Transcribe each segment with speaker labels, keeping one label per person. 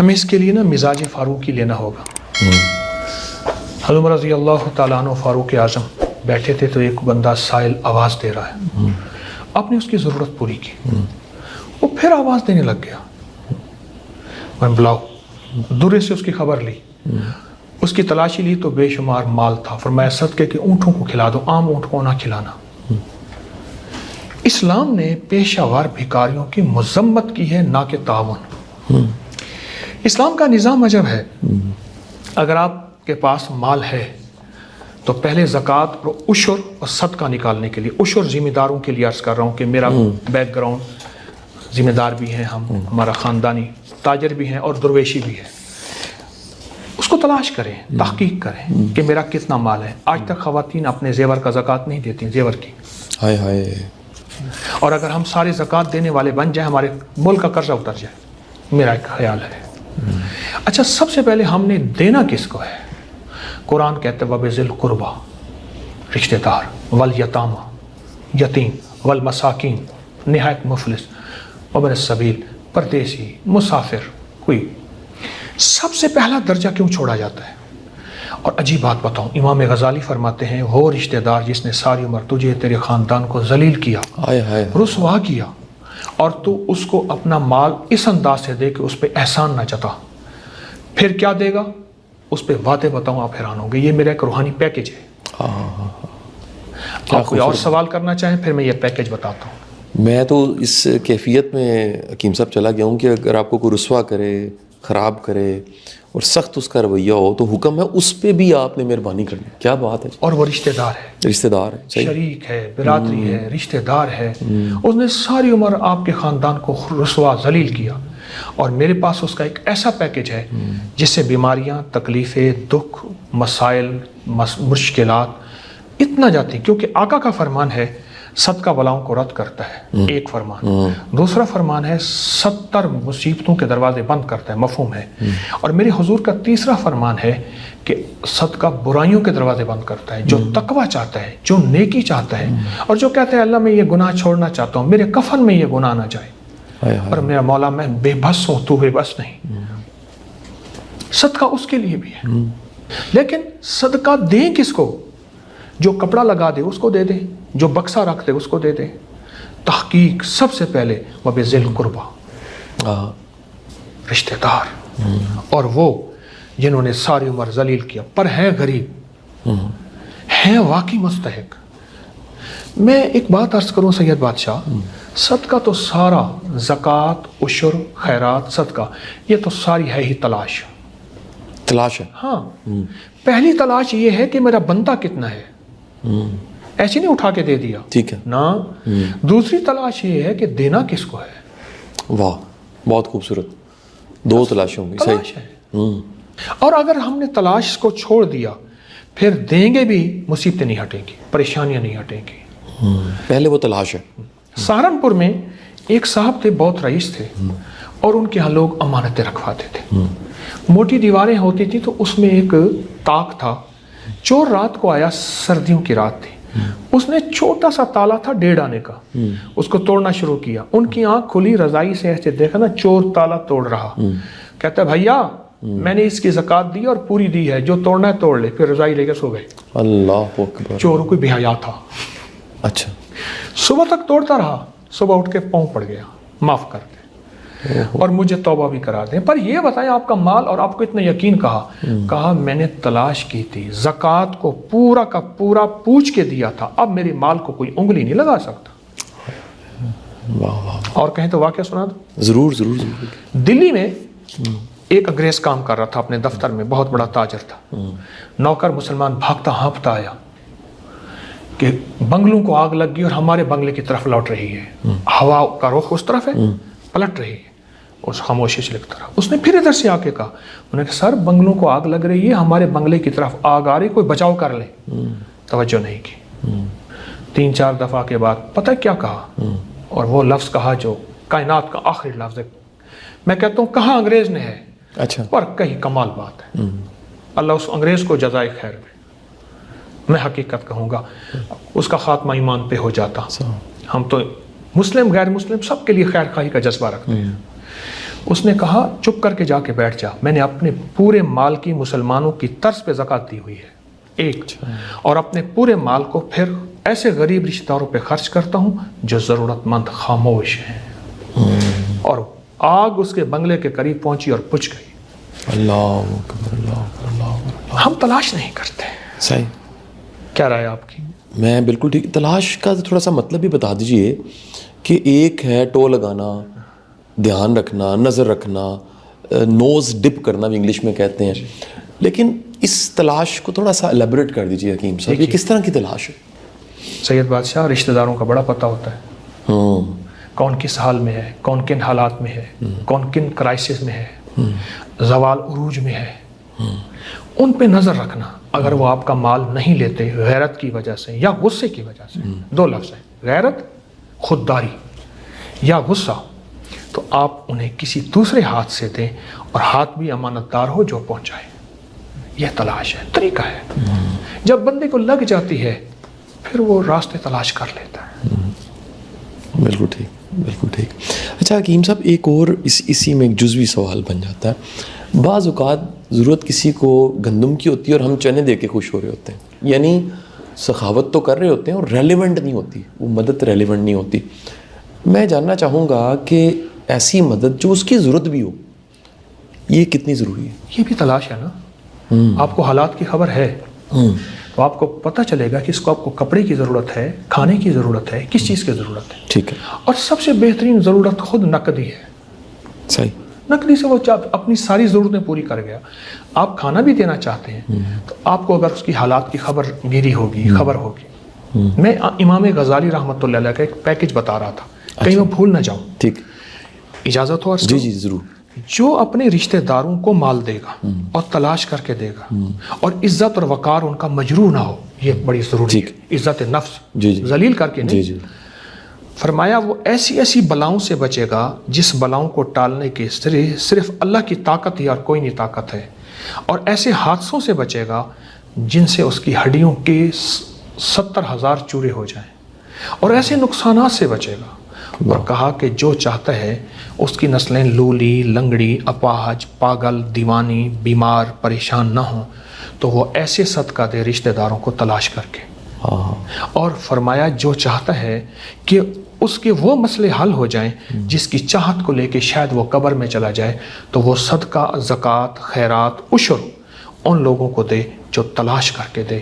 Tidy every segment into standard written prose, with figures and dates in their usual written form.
Speaker 1: ہمیں اس کے لیے نا مزاج فاروقی لینا ہوگا. حضرت رضی اللہ تعالیٰ عنہ فاروق اعظم بیٹھے تھے تو ایک بندہ سائل آواز دے رہا ہے. آپ نے اس کی ضرورت پوری کی. وہ پھر آواز دینے لگ گیا. میں بلاؤ. دورے سے اس کی خبر لی. اس کی تلاشی لی تو بے شمار مال تھا. فرمایا صدقے کے اونٹوں کو کھلا دو، عام اونٹ کو نہ کھلانا. اسلام نے پیشہ ور بھکاریوں کی مذمت کی ہے، نہ کہ تعاون. اسلام کا نظام عجب ہے. اگر آپ کے پاس مال ہے تو پہلے زکوٰۃ اور عشر اور صدقہ نکالنے کے لیے، عشر ذمہ داروں کے لیے عرض کر رہا ہوں کہ میرا بیک گراؤنڈ ذمہ دار بھی ہیں ہم، ہمارا خاندانی تاجر بھی ہیں اور درویشی بھی ہے. اس کو تلاش کریں، تحقیق کریں کہ میرا کتنا مال ہے. آج تک خواتین اپنے زیور کا زکوٰۃ نہیں دیتی، زیور کی.
Speaker 2: ہائے ہائے.
Speaker 1: اور اگر ہم سارے زکوٰۃ دینے والے بن جائیں ہمارے ملک کا قرضہ اتر جائے، میرا ایک خیال ہے. اچھا، سب سے پہلے ہم نے دینا کس کو ہے؟ قرآن کہتے ہیں وَبِذِی الْقُرْبَىٰ، رشتہ دار، وَالْیَتَامَىٰ، یتیم، وَالْمَسَاکِین، نہایت مفلس، وَابْنِ السَّبِیل، پردیسی، مسافر کوئی. سب سے پہلا درجہ کیوں چھوڑا جاتا ہے؟ اور عجیب بات بتاؤں، امام غزالی فرماتے ہیں وہ رشتہ دار جس نے ساری عمر تجھے تیرے خاندان کو ذلیل کیا، رسوا کیا، اور تو اس کو اپنا مال اس انداز سے دے کہ اس پہ احسان نہ جتا، پھر کیا دے گا؟ اس پہ وعدے بتاؤں، آپ حیران ہوں گے. یہ میرا ایک روحانی پیکج ہے. آپ کوئی اور سوال کرنا چاہیں پھر میں یہ پیکج بتاتا ہوں.
Speaker 2: میں تو اس کیفیت میں حکیم صاحب چلا گیا ہوں کہ اگر آپ کو کوئی رسوا کرے، خراب کرے اور سخت اس کا رویہ ہو تو حکم ہے اس پہ بھی آپ نے مہربانی کرنی. کیا بات ہے.
Speaker 1: اور وہ رشتہ دار ہے،
Speaker 2: رشتہ دار ہے،
Speaker 1: شریک ہے، برادری ہے، رشتہ دار ہے. اس نے ساری عمر آپ کے خاندان کو رسوا ذلیل کیا، اور میرے پاس اس کا ایک ایسا پیکج ہے جس سے بیماریاں، تکلیفیں، دکھ، مسائل، مشکلات اتنا جاتی ہیں. کیونکہ آقا کا فرمان ہے صدقہ بلاؤں کو رد کرتا ہے، ایک فرمان. دوسرا فرمان ہے 70 مصیبتوں کے دروازے بند کرتا ہے، مفہوم ہے. اور میرے حضور کا تیسرا فرمان ہے کہ صدقہ برائیوں کے دروازے بند کرتا ہے. جو تقوی چاہتا ہے، جو نیکی چاہتا ہے، اور جو کہتا ہے اللہ میں یہ گناہ چھوڑنا چاہتا ہوں، میرے کفن میں یہ گناہ نہ جائے، اور میرا مولا میں بے بس ہوں، تو بے بس نہیں. صدقہ اس کے لیے بھی ہے. لیکن صدقہ دیں کس کو؟ جو کپڑا لگا دے اس کو دے دیں، جو بکسہ رکھ دے اس کو دے دیں. تحقیق سب سے پہلے وَبِذِی الْقُرْبَىٰ، رشتہ دار، اور وہ جنہوں نے ساری عمر ذلیل کیا پر ہیں غریب، ہیں واقعی مستحق. میں ایک بات عرض کروں سید بادشاہ، صدقہ تو سارا، زکوٰۃ، عشر، خیرات، صدقہ، یہ تو ساری ہے ہی تلاش
Speaker 2: ہے.
Speaker 1: ہاں، پہلی تلاش یہ ہے کہ میرا بندہ کتنا ہے، ایسے نہیں اٹھا کے دے دیا،
Speaker 2: ٹھیک ہے
Speaker 1: نا. دوسری تلاش یہ ہے کہ دینا کس کو ہے.
Speaker 2: واہ، بہت خوبصورت. دو تلاشیں ہوں گی.
Speaker 1: تلاش ہے. اور اگر ہم نے تلاش کو چھوڑ دیا پھر دیں گے بھی مصیبتیں نہیں ہٹیں گی، پریشانیاں نہیں ہٹیں گی.
Speaker 2: پہلے وہ تلاش ہے.
Speaker 1: سہارنپور میں ایک صاحب تھے، بہت رئیس تھے، اور ان کے ہاں لوگ امانتیں رکھواتے تھے. موٹی دیواریں ہوتی تھیں تو اس میں ایک تاک تھا. چور رات کو آیا، سردیوں کی رات تھی. اس نے چھوٹا سا تالا تھا 1.5 آنے کا، اس کو توڑنا شروع کیا. ان کی آنکھ کھلی، رضائی سے ایسے دیکھا نا چور تالا توڑ رہا. کہتا ہے بھیا میں نے اس کی زکوٰۃ دی اور پوری دی ہے، جو توڑنا ہے توڑ لے. پھر رضائی لے کے سو گئے.
Speaker 2: اللہ اکبر.
Speaker 1: چور کوئی بے حیا تھا.
Speaker 2: اچھا.
Speaker 1: صبح تک توڑتا رہا، صبح اٹھ کے پاؤں پڑ گیا، معاف کر دیں اور مجھے توبہ بھی کرا دیں. پر یہ بتائیں آپ کا مال، اور آپ کو اتنا یقین کہا میں نے تلاش کی تھی، زکوٰۃ کو پورا کا پورا پوچھ کے دیا تھا، اب میرے مال کو کوئی انگلی نہیں لگا سکتا. اور کہیں تو واقعہ سنا دو.
Speaker 2: ضرور ضرور ضرور.
Speaker 1: دلی میں ایک انگریز کام کر رہا تھا اپنے دفتر میں، بہت بڑا تاجر تھا. نوکر مسلمان بھاگتا ہانپتا آیا کہ بنگلوں کو آگ لگ گئی اور ہمارے بنگلے کی طرف لوٹ رہی ہے. ہوا کا رخ اس طرف ہے، پلٹ رہی ہے. اس خاموشی سے لکھتا رہا. اس نے پھر ادھر سے آ کے کہا، انہوں نے کہا سر بنگلوں کو آگ لگ رہی ہے، ہمارے بنگلے کی طرف آگ آ رہی، کوئی بچاؤ کر لیں. توجہ نہیں کی. 3-4 دفعہ کے بعد پتہ کیا کہا، اور وہ لفظ کہا جو کائنات کا آخری لفظ ہے. میں کہتا ہوں کہاں انگریز نے ہے،
Speaker 2: اچھا،
Speaker 1: پر کہیں کمال بات ہے. اللہ اس انگریز کو جزائے خیر دے. میں حقیقت کہوں گا اس کا خاتمہ ایمان پہ ہو جاتا. ہم تو مسلم غیر مسلم سب کے لیے خیر خواہی کا جذبہ رکھتے ہیں. اس نے کہا چپ کر کے جا کے بیٹھ جا، میں نے اپنے پورے مال کی مسلمانوں کی طرز پہ زکوٰۃ دی ہوئی ہے ایک، اور اپنے پورے مال کو پھر ایسے غریب رشتہ داروں پہ خرچ کرتا ہوں جو ضرورت مند خاموش ہیں. اور آگ اس کے بنگلے کے قریب پہنچی اور بجھ گئی.
Speaker 2: اللہ اکبر، اللہ اکبر، اللہ اکبر.
Speaker 1: ہم تلاش نہیں کرتے.
Speaker 2: صحیح.
Speaker 1: کیا رائے آپ کی؟
Speaker 2: میں بالکل ٹھیک. تلاش کا تھوڑا سا مطلب بھی بتا دیجئے کہ ایک ہے ٹو لگانا، دھیان رکھنا، نظر رکھنا، نوز ڈپ کرنا بھی انگلش میں کہتے ہیں، لیکن اس تلاش کو تھوڑا سا الیبریٹ کر دیجئے حکیم صاحب، یہ کس طرح کی تلاش ہے؟
Speaker 1: سید بادشاہ، رشتہ داروں کا بڑا پتہ ہوتا ہے، کون کس حال میں ہے، کون کن حالات میں ہے، کون کن کرائسس میں ہے، زوال عروج میں ہے، ان پہ نظر رکھنا. اگر وہ آپ کا مال نہیں لیتے غیرت کی وجہ سے یا غصے کی وجہ سے، دو لفظ ہیں، غیرت، خودداری یا غصہ، تو آپ انہیں کسی دوسرے ہاتھ سے دیں اور ہاتھ بھی امانت دار ہو جو پہنچائے. یہ تلاش ہے، طریقہ ہے. جب بندے کو لگ جاتی ہے پھر وہ راستے تلاش کر لیتا ہے.
Speaker 2: بالکل ٹھیک، بالکل ٹھیک. اچھا حکیم صاحب، ایک اور اسی میں ایک جزوی سوال بن جاتا ہے. بعض اوقات ضرورت کسی کو گندم کی ہوتی ہے اور ہم چنے دے کے خوش ہو رہے ہوتے ہیں، یعنی سخاوت تو کر رہے ہوتے ہیں اور ریلیونٹ نہیں ہوتی، وہ مدد ریلیونٹ نہیں ہوتی. میں جاننا چاہوں گا کہ ایسی مدد جو اس کی ضرورت بھی ہو، یہ کتنی ضروری ہے؟
Speaker 1: یہ بھی تلاش ہے نا. آپ کو حالات کی خبر ہے تو آپ کو پتہ چلے گا کہ اس کو آپ کو کپڑے کی ضرورت ہے، کھانے کی ضرورت ہے، کس چیز کی ضرورت ہے.
Speaker 2: ٹھیک ہے.
Speaker 1: اور سب سے بہترین ضرورت خود نقدی ہے.
Speaker 2: صحیح.
Speaker 1: نقدی سے وہ اپنی ساری ضرورتیں پوری کر گیا. آپ کھانا بھی دینا چاہتے ہیں تو آپ کو اگر اس کی حالات کی خبر میری ہوگی، خبر ہوگی. میں امام غزالی رحمۃ اللہ علیہ کا ایک پیکج بتا رہا تھا، کہیں میں بھول نہ جاؤں.
Speaker 2: ٹھیک.
Speaker 1: اجازت ہو؟
Speaker 2: جی جی ضرور.
Speaker 1: جو اپنے رشتہ داروں کو مال دے گا اور تلاش کر کے دے گا اور عزت اور وقار ان کا مجروح نہ ہو، یہ بڑی ضروری ہے. عزت نفس ذلیل کر کے نہیں. فرمایا وہ ایسی ایسی بلاؤں سے بچے گا جس بلاؤں کو ٹالنے کے صرف اللہ کی طاقت ہی اور کوئی نہیں طاقت ہے، اور ایسے حادثوں سے بچے گا جن سے اس کی ہڈیوں کے 70,000 چورے ہو جائیں، اور ایسے نقصانات سے بچے گا. اور کہا کہ جو چاہتا ہے اس کی نسلیں لولی، لنگڑی، اپاہج، پاگل، دیوانی، بیمار، پریشان نہ ہوں، تو وہ ایسے صدقہ دے رشتہ داروں کو تلاش کر کے. اور فرمایا جو چاہتا ہے کہ اس کے وہ مسئلے حل ہو جائیں جس کی چاہت کو لے کے شاید وہ قبر میں چلا جائے، تو وہ صدقہ، زکوٰۃ، خیرات، عشر ان لوگوں کو دے جو تلاش کر کے دے،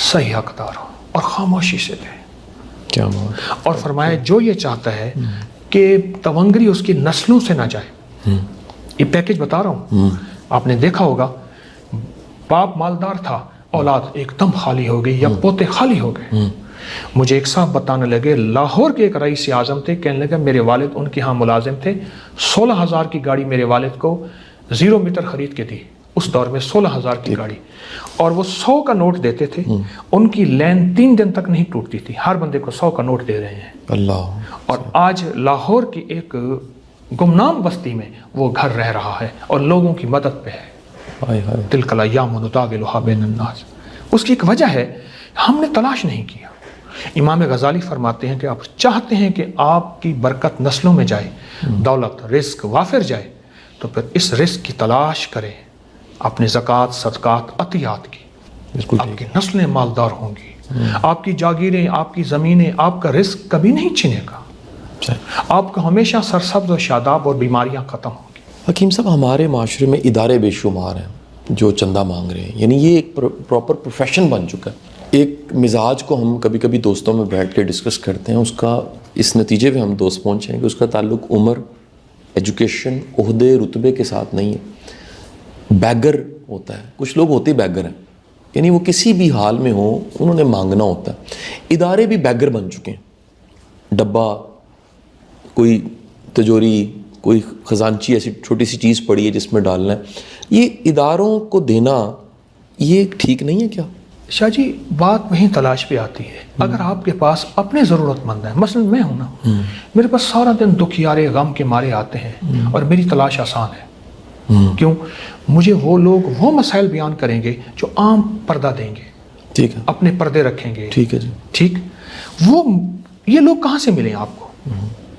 Speaker 1: صحیح حقدار ہو، اور خاموشی سے دے.
Speaker 2: کیا بات.
Speaker 1: اور فرمایا جو یہ چاہتا ہے کہ تونگری اس کی نسلوں سے نہ جائے. یہ پیکج بتا رہا ہوں، آپ نے دیکھا ہوگا باپ مالدار تھا، اولاد ایک دم خالی ہو گئی یا پوتے خالی ہو گئے. مجھے ایک صاحب بتانے لگے، لاہور کے ایک رئیس اعظم تھے، کہنے لگا میرے والد ان کے ہاں ملازم تھے، 16,000 کی گاڑی میرے والد کو 0 میٹر خرید کے دی. اس دور میں 16,000 کی گاڑی، اور وہ 100 کا نوٹ دیتے تھے. ان کی لین 3 دن تک نہیں ٹوٹتی تھی، ہر بندے کو 100 کا نوٹ دے رہے ہیں.
Speaker 2: اللہ.
Speaker 1: اور آج لاہور کی ایک گمنام بستی میں وہ گھر رہ رہا ہے اور لوگوں کی مدد پہ ہے. تلک الایام نداولها بین الناس. اس کی ایک وجہ ہے، ہم نے تلاش نہیں کیا. امام غزالی فرماتے ہیں کہ آپ چاہتے ہیں کہ آپ کی برکت نسلوں میں جائے، دولت، رزق وافر جائے، تو پھر اس رزق کی تلاش کریں، اپنے زکوٰۃ، صدقات، عطیات کی. آپ کی نسلیں مالدار ہوں گی، آپ کی جاگیریں، آپ کی زمینیں، آپ کا رزق کبھی نہیں چھنے گا، آپ کو ہمیشہ سرسبز و شاداب، اور بیماریاں ختم ہوں گی.
Speaker 2: حکیم صاحب، ہمارے معاشرے میں ادارے بے شمار ہیں جو چندہ مانگ رہے ہیں، یعنی یہ ایک پراپر پروفیشن بن چکا ہے. ایک مزاج کو ہم کبھی کبھی دوستوں میں بیٹھ کے ڈسکس کرتے ہیں، اس کا اس نتیجے پہ ہم دوست پہنچے ہیں کہ اس کا تعلق عمر، ایجوکیشن، عہدے، رتبے کے ساتھ نہیں ہے. بیگر ہوتا ہے. کچھ لوگ ہوتے بیگر ہیں، یعنی وہ کسی بھی حال میں ہوں انہوں نے مانگنا ہوتا ہے. ادارے بھی بیگر بن چکے ہیں. ڈبہ، کوئی تجوری، کوئی خزانچی ایسی چھوٹی سی چیز پڑی ہے جس میں ڈالنا ہے. یہ اداروں کو دینا یہ ٹھیک نہیں ہے کیا؟
Speaker 1: شاہ جی، بات وہیں تلاش پہ آتی ہے. اگر آپ کے پاس اپنے ضرورت مند ہیں، مثلا میں ہوں نا، میرے پاس سارا دن دکھیارے غم کے مارے آتے ہیں اور میری تلاش آسان ہے. کیوں؟ مجھے وہ لوگ وہ مسائل بیان کریں گے جو عام پردہ دیں گے،
Speaker 2: ٹھیک ہے،
Speaker 1: اپنے پردے رکھیں گے.
Speaker 2: ٹھیک ہے جی.
Speaker 1: ٹھیک. وہ یہ لوگ کہاں سے ملیں آپ کو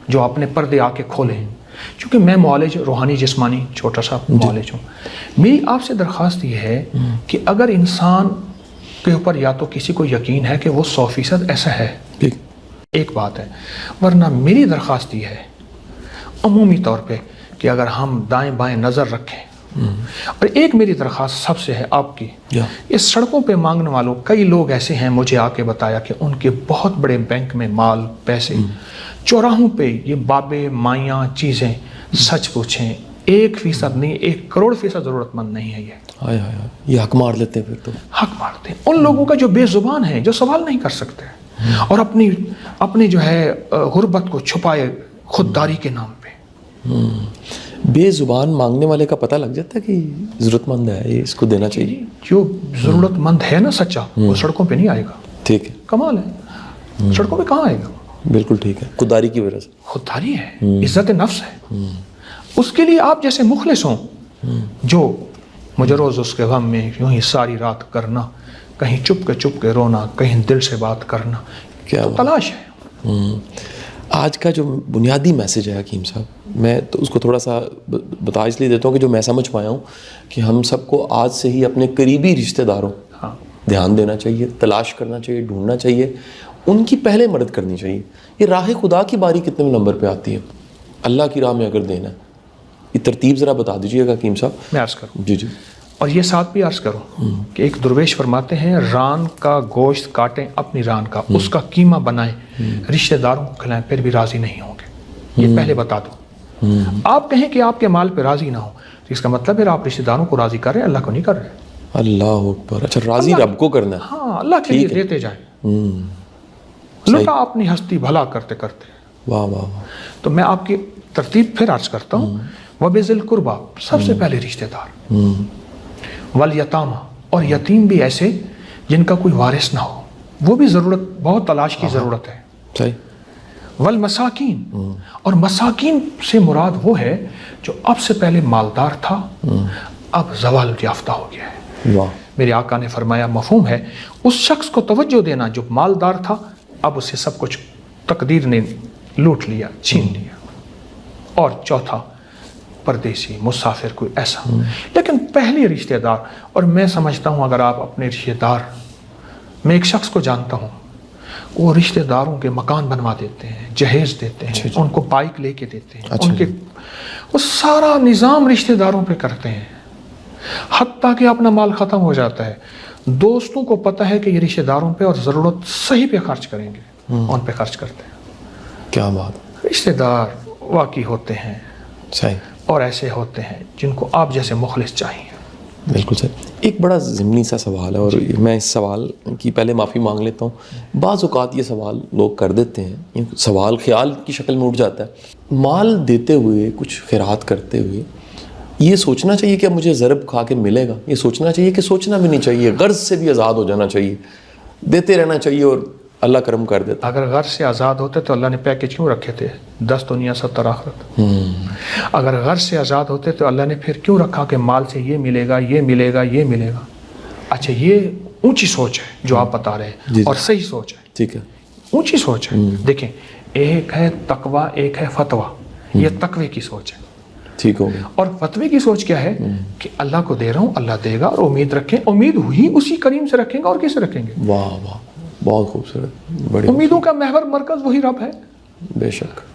Speaker 1: جو اپنے پردے آ کے کھولیں؟ چونکہ میں معالج روحانی جسمانی چھوٹا سا معالج ہوں، میری آپ سے درخواست یہ ہے کہ اگر انسان کے اوپر یا تو کسی کو یقین ہے کہ وہ 100% ایسا ہے، ایک بات ہے، ورنہ میری درخواست یہ ہے عمومی طور پہ کہ اگر ہم دائیں بائیں نظر رکھیں، اور ایک میری درخواست سب سے ہے آپ کی، اس سڑکوں پہ مانگنے والوں کئی لوگ ایسے ہیں، مجھے آ کے بتایا کہ ان کے بہت بڑے بینک میں مال پیسے، چوراہوں پہ یہ بابے مائیاں چیزیں، سچ پوچھیں 1% نہیں 1 کروڑ فیصد ضرورت مند نہیں ہے
Speaker 2: یہ حق مار لیتے ہیں، پھر تو
Speaker 1: حق مارتے ہیں ان لوگوں کا جو بے زبان ہیں، جو سوال نہیں کر سکتے اور اپنی جو ہے غربت کو چھپائے خودداری کے نام پہ۔
Speaker 2: بے زبان مانگنے والے کا پتہ لگ جاتا ہے کہ ضرورت مند ہے، یہ اس کو دینا چاہیے۔
Speaker 1: جو ضرورت مند ہے نا سچا، وہ سڑکوں پہ نہیں آئے گا۔
Speaker 2: ٹھیک ہے،
Speaker 1: کمال ہے، سڑکوں پہ کہاں آئے گا؟
Speaker 2: بالکل ٹھیک ہے، خودداری کی وجہ سے،
Speaker 1: خودداری ہے، عزت نفس ہے۔ اس کے لیے آپ جیسے مخلص ہوں، جو مجھے روز اس کے غم میں یوں ہی ساری رات کرنا، کہیں چپ کے رونا، کہیں دل سے بات کرنا،
Speaker 2: کیا
Speaker 1: تو تلاش ہے۔
Speaker 2: آج کا جو بنیادی میسج ہے حکیم صاحب، میں تو اس کو تھوڑا سا بتا اس لیے دیتا ہوں کہ جو میں سمجھ پایا ہوں کہ ہم سب کو آج سے ہی اپنے قریبی رشتہ داروں دھیان دینا چاہیے، تلاش کرنا چاہیے، ڈھونڈنا چاہیے، ان کی پہلے مدد کرنی چاہیے۔ یہ راہ خدا کی باری کتنے نمبر پہ آتی ہے؟ اللہ کی راہ میں اگر دینا ہے، یہ ترتیب ذرا بتا دیجیے گا حکیم صاحب۔
Speaker 1: میں عرض کروں
Speaker 2: جی
Speaker 1: اور یہ ساتھ بھی عرض کروں کہ ایک درویش فرماتے ہیں، ران کا گوشت کاٹیں اپنی ران کا، اس کا قیمہ بنائیں، رشتہ داروں کو کھلائیں، پھر بھی راضی نہیں ہوں گے۔ یہ پہلے بتا دو۔ آپ کہیں کہ آپ کے مال پہ راضی نہ ہو تو اس کا مطلب ہے آپ رشتہ داروں کو راضی کر رہے ہیں، اللہ کو نہیں کر رہے۔
Speaker 2: اللہ اکبر، اچھا راضی رب کو کرنا ہے۔
Speaker 1: ہاں، اللہ کے لیے دیتے جائیں، لٹا اپنی ہستی بھلا کرتے کرتے۔
Speaker 2: واہ واہ واہ۔
Speaker 1: تو میں آپ کی ترتیب پھر عرض کرتا ہوں، وَبِذِی الْقُرْبَى، سب سے پہلے رشتہ دار، والیتامى، اور یتیم بھی ایسے جن کا کوئی وارث نہ ہو، وہ بھی ضرورت، بہت تلاش کی ضرورت ہے۔
Speaker 2: صحیح۔
Speaker 1: والمساکین، اور مساکین سے مراد وہ ہے جو اب سے پہلے مالدار تھا، اب زوال یافتہ ہو گیا ہے۔
Speaker 2: واہ۔
Speaker 1: میرے آقا نے فرمایا مفہوم ہے اس شخص کو توجہ دینا جو مالدار تھا، اب اسے سب کچھ تقدیر نے لوٹ لیا، چھین لیا۔ اور چوتھا پردیسی، مسافر، کوئی ایسا۔ لیکن پہلی رشتہ دار، اور میں سمجھتا ہوں اگر آپ اپنے رشتہ دار، میں ایک شخص کو جانتا ہوں، وہ رشتہ داروں کے مکان بنوا دیتے ہیں، جہیز دیتے ہیں، ان کو بائک لے کے دیتے ہیں، ان کے وہ سارا نظام رشتہ داروں پہ کرتے ہیں، حتیٰ کہ اپنا مال ختم ہو جاتا ہے، دوستوں کو پتہ ہے کہ یہ رشتہ داروں پہ اور ضرورت صحیح پہ خرچ کریں گے، ان پہ خرچ کرتے ہیں۔
Speaker 2: کیا بات۔
Speaker 1: رشتہ دار واقعی ہوتے ہیں،
Speaker 2: صحیح،
Speaker 1: اور ایسے ہوتے ہیں جن کو آپ جیسے مخلص چاہیے۔
Speaker 2: بالکل صحیح۔ ایک بڑا ضمنی سا سوال ہے، اور میں اس سوال کی پہلے معافی مانگ لیتا ہوں۔ بعض اوقات یہ سوال لوگ کر دیتے ہیں، یہ سوال خیال کی شکل میں اٹھ جاتا ہے، مال دیتے ہوئے، کچھ خیرات کرتے ہوئے یہ سوچنا چاہیے کہ اب مجھے ضرب کھا کے ملے گا، یہ سوچنا چاہیے کہ سوچنا بھی نہیں چاہیے، غرض سے بھی آزاد ہو جانا چاہیے، دیتے رہنا چاہیے اور اللہ کرم کر دیتا۔
Speaker 1: اگر غرض سے آزاد ہوتے تو اللہ نے پیکج کیوں رکھے تھے 10 دنیا 70 آخرت؟ اگر غرض سے آزاد ہوتے تو اللہ نے پھر کیوں رکھا کہ مال سے یہ ملے گا، یہ ملے گا، یہ ملے گا؟ اچھا، یہ اونچی سوچ ہے جو آپ بتا رہے ہیں، اور صحیح سوچ ہے،
Speaker 2: ٹھیک ہے،
Speaker 1: اونچی سوچ ہے۔ دیکھیں، ایک ہے تقوی، ایک ہے فتویٰ، یہ تقوی کی سوچ ہے۔
Speaker 2: ٹھیک ہو گیا۔
Speaker 1: اور فتوی کی سوچ کیا ہے کہ اللہ کو دے رہا ہوں، اللہ دے گا، اور امید رکھیں، امید ہوئی اسی کریم سے رکھیں گے، اور کس سے رکھیں گے؟
Speaker 2: واہ واہ، بہت خوبصورت، بڑی
Speaker 1: امیدوں کا محور مرکز وہی رب ہے۔
Speaker 2: بے شک۔